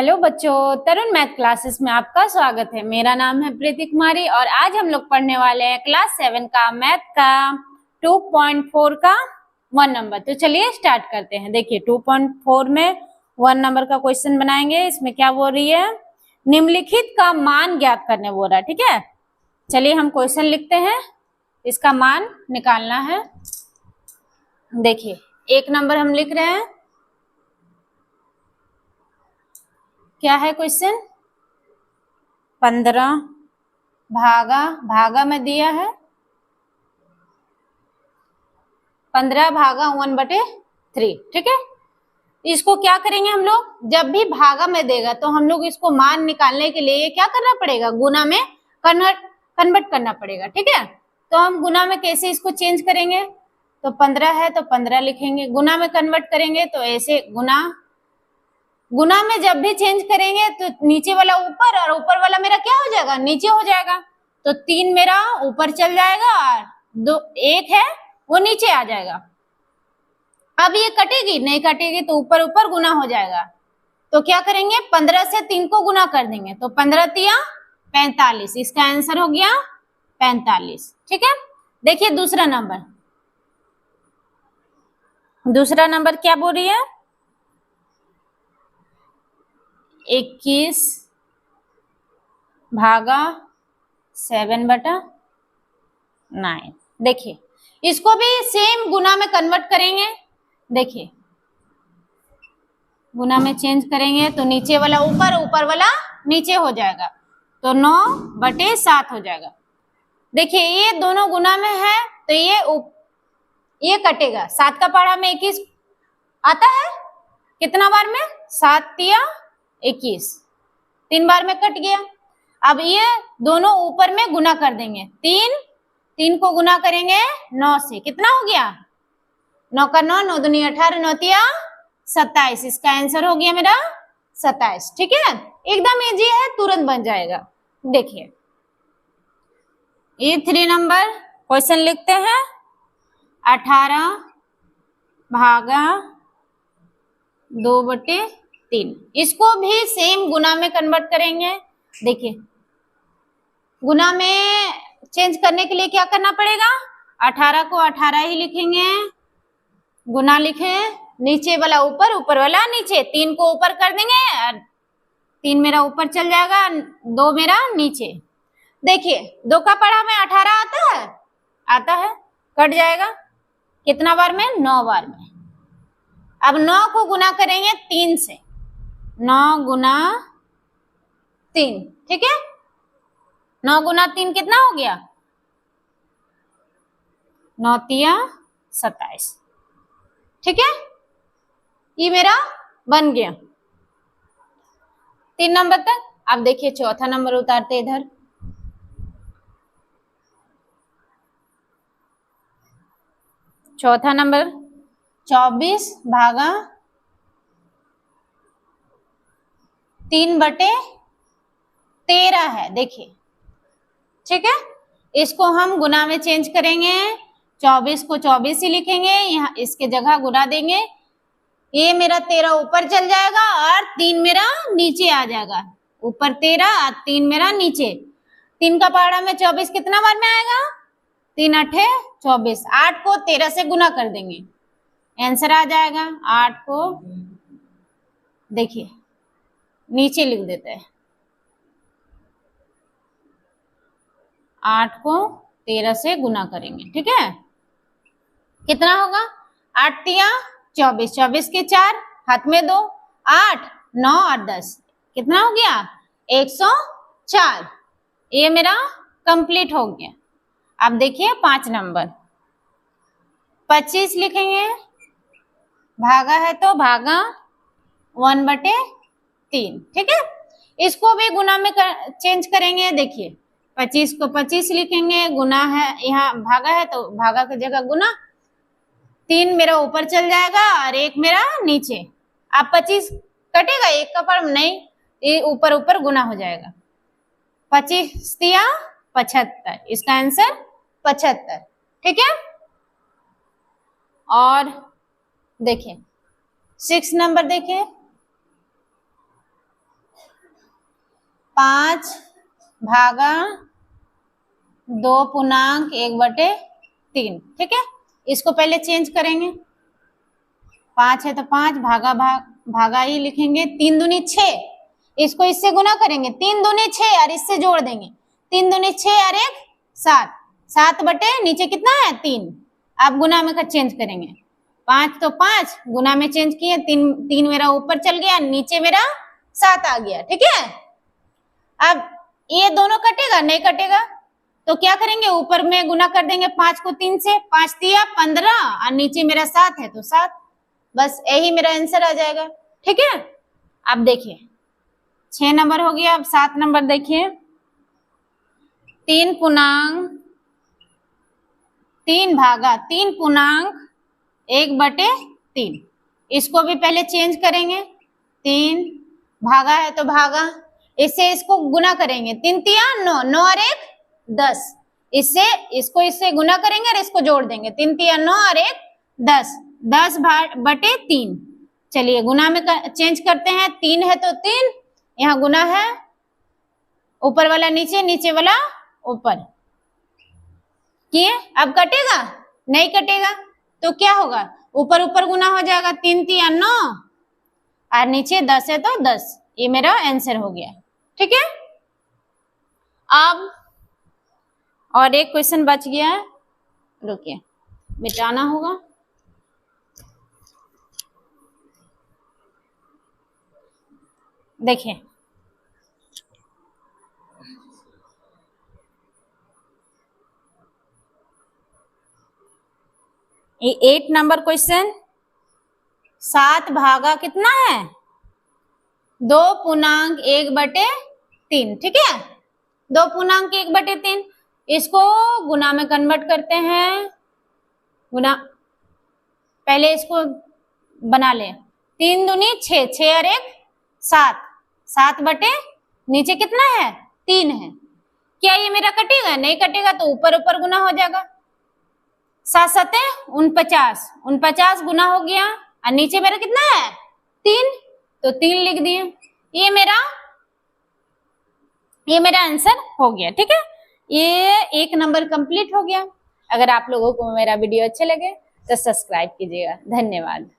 Hello बच्चों, तरुण math classes में आपका स्वागत है। मेरा नाम है प्रीति कुमारी और आज हम लोग पढ़ने वाले हैं क्लास 7 का मैथ का 2.4 का 1 नंबर। तो चलिए स्टार्ट करते हैं। देखिए 2.4 में 1 नंबर का क्वेश्चन बनाएंगे। इसमें क्या बोल रही है, निम्नलिखित का मान ज्ञात करने बोल रहा है। ठीक है, चलिए हम क्वेश्चन लिखते हैं, इसका मान निकालना है। देखिए 1 नंबर हम लिख रहे हैं। क्या है क्वेश्चन, 15 भागा में दिया है 15 भागा 1/3। ठीक है, इसको क्या करेंगे हम लोग, जब भी भागा में देगा तो हम लोग इसको मान निकालने के लिए क्या करना पड़ेगा, गुना में कन्वर्ट करना पड़ेगा। ठीक है, तो हम गुना में कैसे इसको चेंज करेंगे, तो 15 है तो 15 लिखेंगे, गुना में कन्वर्ट करेंगे तो ऐसे गुना में जब भी चेंज करेंगे तो नीचे वाला ऊपर और ऊपर वाला मेरा क्या हो जाएगा, नीचे हो जाएगा। तो 3 मेरा ऊपर चल जाएगा और 1 है वो नीचे आ जाएगा। अब ये कटेगी नहीं, कटेगी तो ऊपर ऊपर गुना हो जाएगा। तो क्या करेंगे, 15 से 3 को गुना कर देंगे तो 15 तिया 45। इसका आंसर हो गया 45। ठीक है, देखिए दूसरा नंबर क्या बोल रही है, 21 भागा 7/9। देखिए इसको भी सेम गुना में कन्वर्ट करेंगे। देखिए गुना में चेंज करेंगे तो नीचे वाला ऊपर, ऊपर वाला नीचे हो जाएगा, तो 9/7 हो जाएगा। देखिए ये दोनों गुना में है तो ये कटेगा। 7 का पहाड़ा में 21 आता है, कितना बार में, 7 तिया 21, 3 बार में कट गया। अब ये दोनों ऊपर में गुना कर देंगे, 3 को गुना करेंगे 9 से, कितना हो गया, 9 का 9, 9 दूनी 18, 9 तिया 27। इसका आंसर हो गया मेरा 27। ठीक है, एकदम इजी है, तुरंत बन जाएगा। देखिए ये 3 नंबर क्वेश्चन लिखते हैं, 18 भागा 2/3। इसको भी सेम गुना में कन्वर्ट करेंगे। देखिए गुना में चेंज करने के लिए क्या करना पड़ेगा, 18 को 18 ही लिखेंगे, गुना लिखे, नीचे वाला ऊपर, ऊपर वाला नीचे, 3 को ऊपर कर देंगे और 3 मेरा ऊपर चल जाएगा, 2 मेरा नीचे। देखिए 2 का पढ़ा में 18 आता है, कट जाएगा, कितना बार में, 9 बार में। अब 9 को गुना करेंगे 3 से, 9 गुना 3। ठीक है, 9 गुना 3 कितना हो गया, 9 तिया 27। ठीक है, ये मेरा बन गया 3 नंबर तक। अब देखिए चौथा नंबर उतारते इधर। चौथा नंबर 24 भागा 3/13 है। देखिए ठीक है, इसको हम गुना में चेंज करेंगे, 24 को 24 ही लिखेंगे, यहाँ इसके जगह गुना देंगे, ये मेरा 13 ऊपर चल जाएगा और 3 मेरा नीचे आ जाएगा, ऊपर 13 और 3 मेरा नीचे। 3 का पहाड़ा में 24 कितना बार में आएगा, 3 8 24, 8 को 13 से गुना कर देंगे, आंसर आ जाएगा 8 को, देखिए नीचे लिख देते हैं, 8 को 13 से गुना करेंगे। ठीक है, कितना होगा, 8 तिया 24, 24 के 4, हाथ में 2, 8 9 और 10, कितना हो गया, 104। ये मेरा कंप्लीट हो गया। अब देखिए 5 नंबर 25 लिखेंगे, भागा है तो भागा 1/3। ठीक है, इसको भी गुना में चेंज करेंगे। देखिए 25 को 25 लिखेंगे, गुना है, यहाँ भागा है तो भागा की जगह गुना, 3 मेरा ऊपर चल जाएगा और 1 मेरा नीचे। अब 25 कटेगा, 1 का फॉर्म नहीं, ये ऊपर ऊपर गुना हो जाएगा, 25 तिया 75, इसका आंसर 75। ठीक है, और देखिए 6 नंबर देखिए, 5 भागा 2.1/3, ठीक है। इसको पहले चेंज करेंगे, 5 है तो 5 भागा ही लिखेंगे, 3 दूनी 6, इसको इससे गुना करेंगे, 3 दूनी 6 और इससे जोड़ देंगे, 3 दूनी 6 और 1 7, 7 बटे नीचे कितना है 3। अब गुना में का चेंज करेंगे, 5 तो 5 गुना में चेंज किए, 3 मेरा ऊपर चल गया, नीचे मेरा 7 आ गया, ठीक है। अब ये दोनों कटेगा नहीं कटेगा तो क्या करेंगे, ऊपर में गुना कर देंगे 5 को 3 से, 5 दिया 15 और नीचे मेरा 7 है तो 7, बस यही मेरा आंसर आ जाएगा, ठीक है। अब देखिए 6 नंबर हो गया। अब 7 नंबर देखिए, 3 भागा 3.1/3, इसको भी पहले चेंज करेंगे, 3 भागा है तो भागा, इससे इसको गुना करेंगे, 3 तिया 9, 9 और 1 10, इससे इसको इससे गुना करेंगे और इसको जोड़ देंगे, 3 तिया 9 और 1 10, 10/3। चलिए गुना में चेंज करते हैं, 3 है तो 3, यहाँ गुना है, ऊपर वाला नीचे, नीचे वाला ऊपर किए। अब कटेगा नहीं कटेगा तो क्या होगा, ऊपर ऊपर गुना हो जाएगा, 3 तिया 9 और नीचे 10 है तो 10, ये मेरा आंसर हो गया, ठीक है। अब और एक क्वेश्चन बच गया है, रुकिए मिटाना होगा। देखिए ये 8 नंबर क्वेश्चन, 7 भागा कितना है 2.1/3, ठीक है, 2.1/3, इसको गुना में कन्वर्ट करते हैं, गुना पहले इसको बना ले, 3 दूनी 6, 6 और 1 7, 7 बटे नीचे कितना है 3 है, क्या ये मेरा कटेगा नहीं कटेगा तो ऊपर ऊपर गुना हो जाएगा, 7 7 49, 49 गुना हो गया और नीचे मेरा कितना है 3, तो 3 लिख दिए, ये मेरा आंसर हो गया, ठीक है। ये 1 नंबर कंप्लीट हो गया। अगर आप लोगों को मेरा वीडियो अच्छे लगे तो सब्सक्राइब कीजिएगा। धन्यवाद।